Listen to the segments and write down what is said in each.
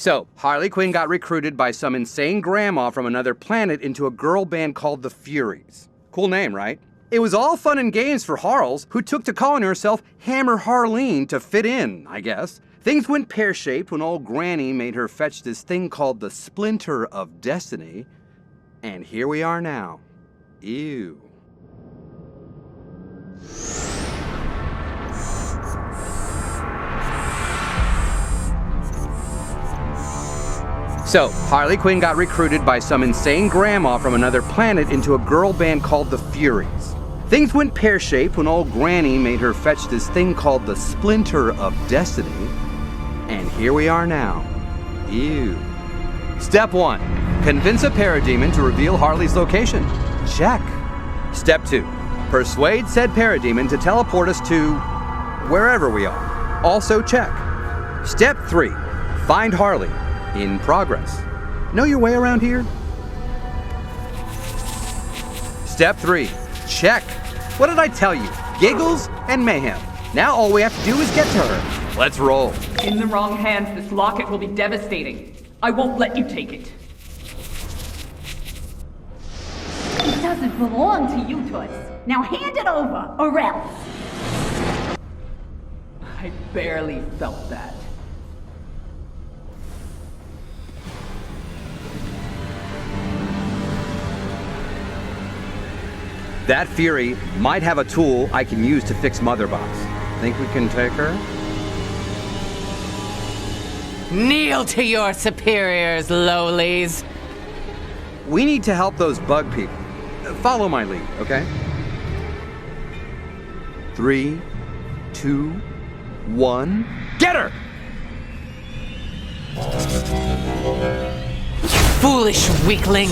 So, Harley Quinn got recruited by some insane grandma from another planet into a girl band called the Furies. Cool name, right? It was all fun and games for Harls, who took to calling herself Hammer Harleen to fit in, I guess. Things went pear-shaped when old Granny made her fetch this thing called the Splinter of Destiny. And here we are now. Ew. So, Harley Quinn got recruited by some insane grandma from another planet into a girl band called the Furies. Things went pear-shaped when old Granny made her fetch this thing called the Splinter of Destiny. And here we are now. Ew. Step 1. Convince a parademon to reveal Harley's location. Check. Step 2. Persuade said parademon to teleport us to wherever we are. Also check. Step 3. Find Harley. In progress. Know your way around here? Step 3. Check. What did I tell you? Giggles and mayhem. Now all we have to do is get to her. Let's roll. In the wrong hands, this locket will be devastating. I won't let you take it. It doesn't belong to you, Toots. Now hand it over, or else. I barely felt that. That Fury might have a tool I can use to fix Motherbox. Think we can take her? Kneel to your superiors, lowlies. We need to help those bug people. Follow my lead, okay? 3, 2, 1, get her! Foolish weakling.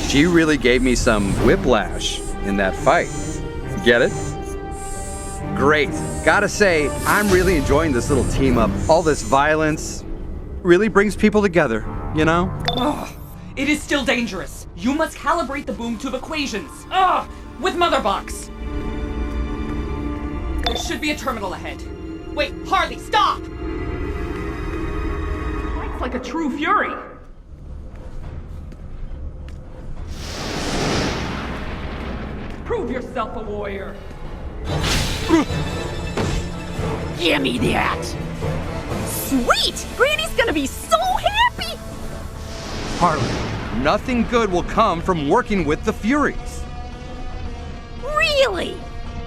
She really gave me some whiplash in that fight. Get it? Great. Gotta say, I'm really enjoying this little team up. All this violence really brings people together, you know? Ugh, it is still dangerous. You must calibrate the boom tube equations. Ugh, with Motherbox. There should be a terminal ahead. Wait, Harley, stop! Fights like a true fury. Prove yourself a warrior. Give me that! Sweet! Granny's gonna be so happy! Harley, nothing good will come from working with the Furies. Really?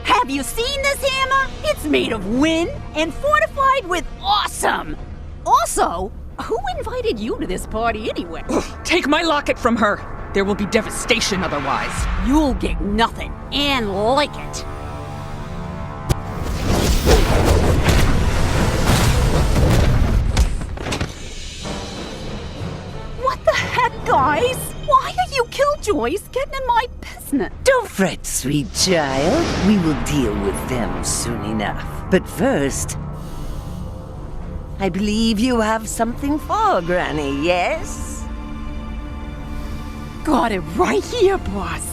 Have you seen this hammer? It's made of wind and fortified with awesome! Also, who invited you to this party anyway? Take my locket from her. There will be devastation otherwise. You'll get nothing, and like it. What the heck, guys? Why are you killjoys getting in my business? Don't fret, sweet child. We will deal with them soon enough. But first, I believe you have something for Granny, yes? Got it right here, boss.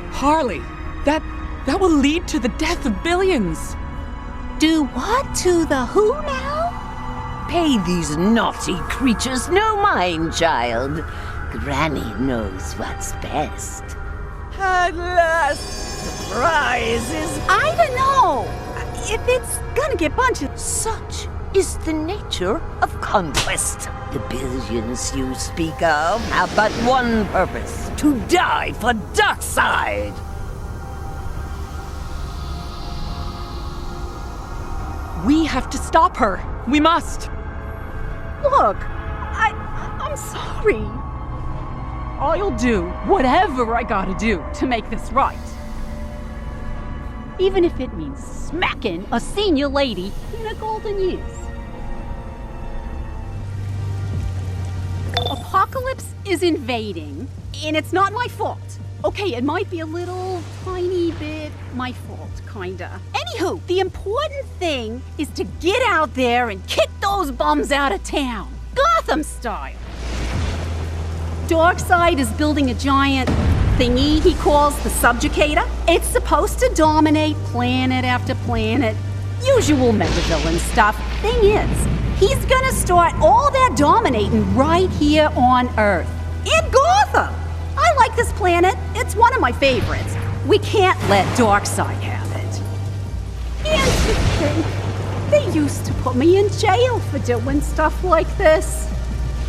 Harley, that will lead to the death of billions. Do what to the who now? Pay these naughty creatures no mind, child. Granny knows what's best. At last, the prize is... I don't know if it's gonna get bunches. Such is the nature of conquest. The billions you speak of have but one purpose: to die for Darkseid. We have to stop her. We must. Look, I'm sorry. I'll do whatever I gotta do to make this right. Even if it means smacking a senior lady in her golden years. Apokolips is invading, and it's not my fault. Okay, it might be a little tiny bit my fault, kinda. Anywho, the important thing is to get out there and kick those bums out of town. Gotham style. Darkseid is building a giant thingy he calls the Subjugator. It's supposed to dominate planet after planet. Usual megavillain stuff. Thing is, he's gonna start all that dominating right here on Earth. In Gotham! I like this planet. It's one of my favorites. We can't let Darkseid have it. And to think, they used to put me in jail for doing stuff like this.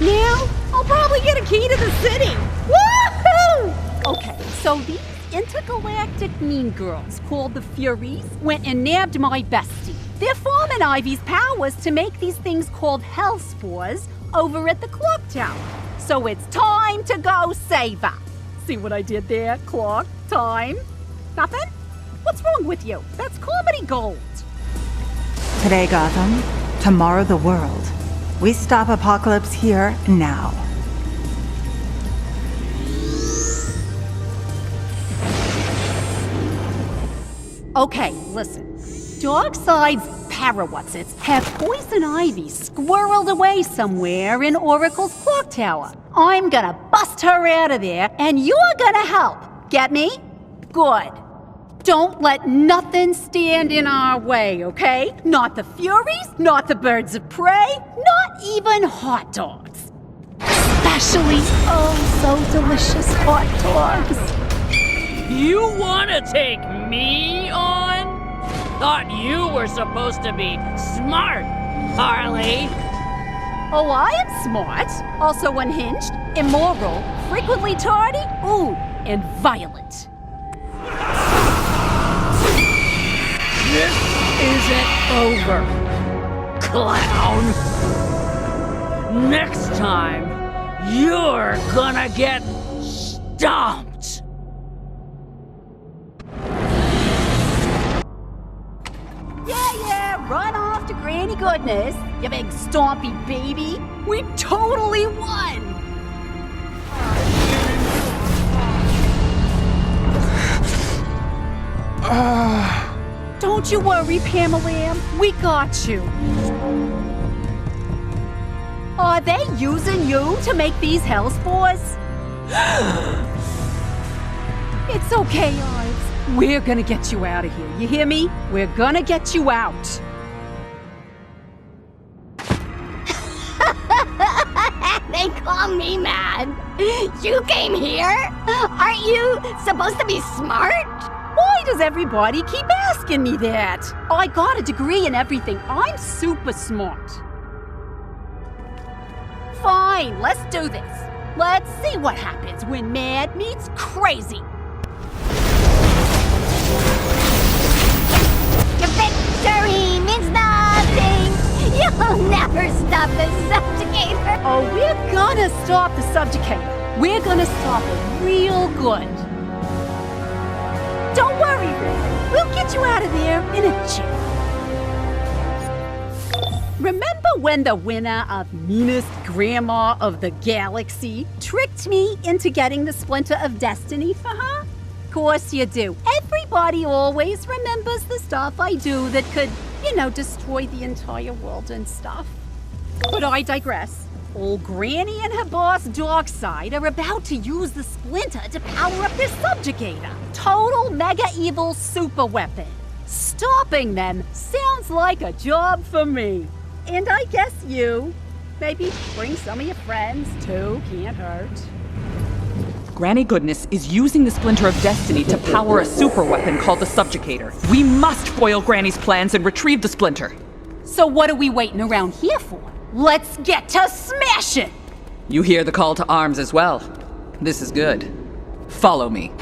Now, I'll probably get a key to the city. Woohoo! Okay, so these intergalactic mean girls called the Furies went and nabbed my bestie. They're farming Ivy's powers to make these things called Hell Spores over at the clock tower. So it's time to go save her. See what I did there? Clock, time. Nothing? What's wrong with you? That's comedy gold. Today, Gotham. Tomorrow, the world. We stop Apokolips here, now. Okay, listen. Darkseid's Parawhatsits have Poison Ivy squirreled away somewhere in Oracle's clock tower. I'm gonna bust her out of there, and you're gonna help. Get me? Good. Don't let nothing stand in our way, okay? Not the Furies, not the birds of prey, not even hot dogs. Especially, oh, so delicious hot dogs. You wanna take me on? Thought you were supposed to be smart, Harley. Oh, I am smart, also unhinged, immoral, frequently tardy, ooh, and violent. This isn't over, clown. Next time, you're gonna get stomped. Yeah, run off to Granny Goodness, you big stompy baby. We totally won! Don't you worry, Pamela. We got you. Are they using you to make these hell spores? It's okay, Ives. We're gonna get you out of here. You hear me? We're gonna get you out. They call me mad. You came here? Aren't you supposed to be smart? Why does everybody keep asking me that? I got a degree in everything. I'm super smart. Fine, let's do this. Let's see what happens when mad meets crazy. Victory means nothing. You'll never stop the Subjugator. Oh, we're gonna stop the Subjugator. We're gonna stop it real good. Don't worry, Rick. We'll get you out of there in a jiff. Remember when the winner of Meanest Grandma of the Galaxy tricked me into getting the Splinter of Destiny for her? Course you do. Everybody always remembers the stuff I do that could, destroy the entire world and stuff. But I digress. Old Granny and her boss Darkseid are about to use the Splinter to power up their Subjugator. Total mega evil super weapon. Stopping them sounds like a job for me. And I guess you. Maybe bring some of your friends too, can't hurt. Granny Goodness is using the Splinter of Destiny to power a super weapon called the Subjugator. We must foil Granny's plans and retrieve the Splinter. So what are we waiting around here for? Let's get to smashing! You hear the call to arms as well. This is good. Follow me.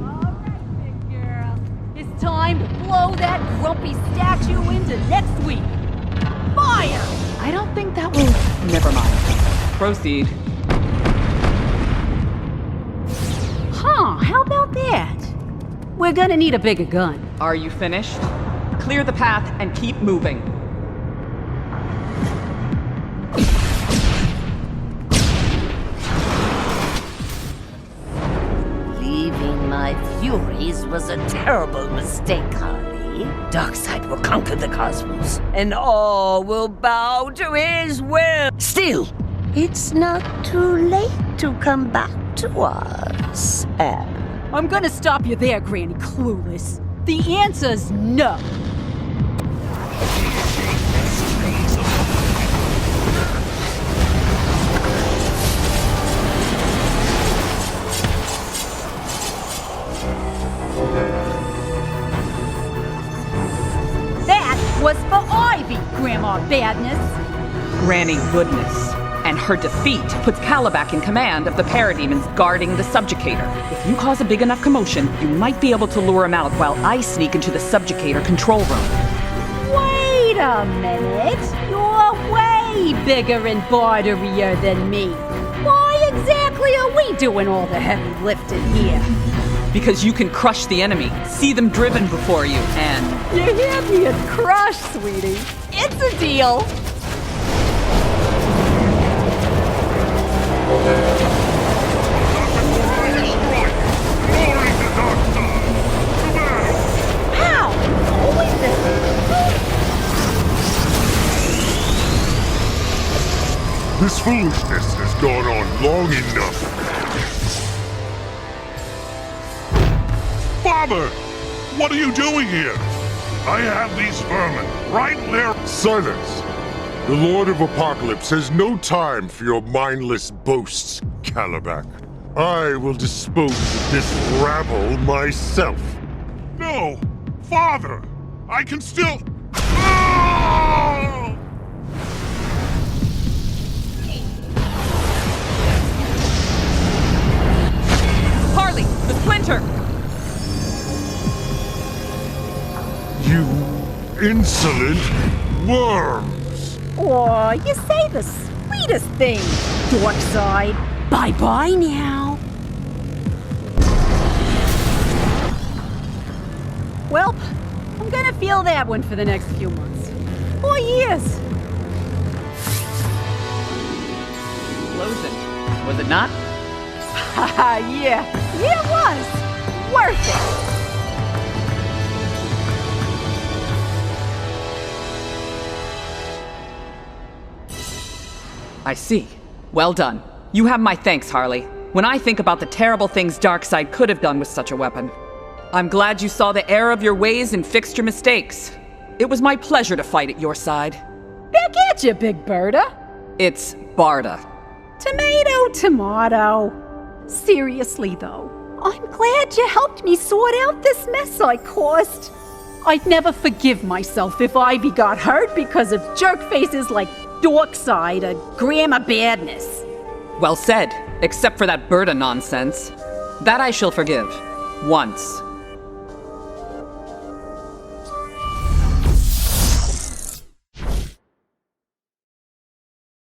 Alright, big girl. It's time to blow that grumpy statue into next week. Fire! I don't think that will... Never mind. Proceed. Huh, how about that? We're gonna need a bigger gun. Are you finished? Clear the path and keep moving. Leaving my Furies was a terrible mistake, Harley. Darkseid will conquer the cosmos, and all will bow to his will. Still, It's not too late to come back to us, Anne. I'm gonna stop you there, Granny Clueless. The answer's no. That was for Ivy, Grandma Badness. Granny Goodness. And her defeat puts Calabac in command of the parademons guarding the subjugator. If you cause a big enough commotion, you might be able to lure him out while I sneak into the subjugator control room. Wait a minute. You're way bigger and barderier than me. Why exactly are we doing all the heavy lifting here? Because you can crush the enemy, see them driven before you, and... You hear me? It's crush, sweetie. It's a deal. This foolishness has gone on long enough. Father! What are you doing here? I have these vermin right there. Silence! The Lord of Apokolips has no time for your mindless boasts, Calabac. I will dispose of this rabble myself. No! Father! I can still... Ah! Harley, the splinter! You insolent worms! Aw, you say the sweetest thing, Dorkside. Bye-bye now. Well, I'm gonna feel that one for the next few months. Or years. Explosion. Was it not? Haha, yeah. Yeah, it was. Worth it. I see. Well done. You have my thanks, Harley. When I think about the terrible things Darkseid could have done with such a weapon, I'm glad you saw the error of your ways and fixed your mistakes. It was my pleasure to fight at your side. Back at you, Big Berta. It's Barda. Tomato, tomato. Seriously, though, I'm glad you helped me sort out this mess I caused. I'd never forgive myself if Ivy got hurt because of jerk faces like Dorkside or Grandma Badness. Well said, except for that Berta nonsense. That I shall forgive. Once.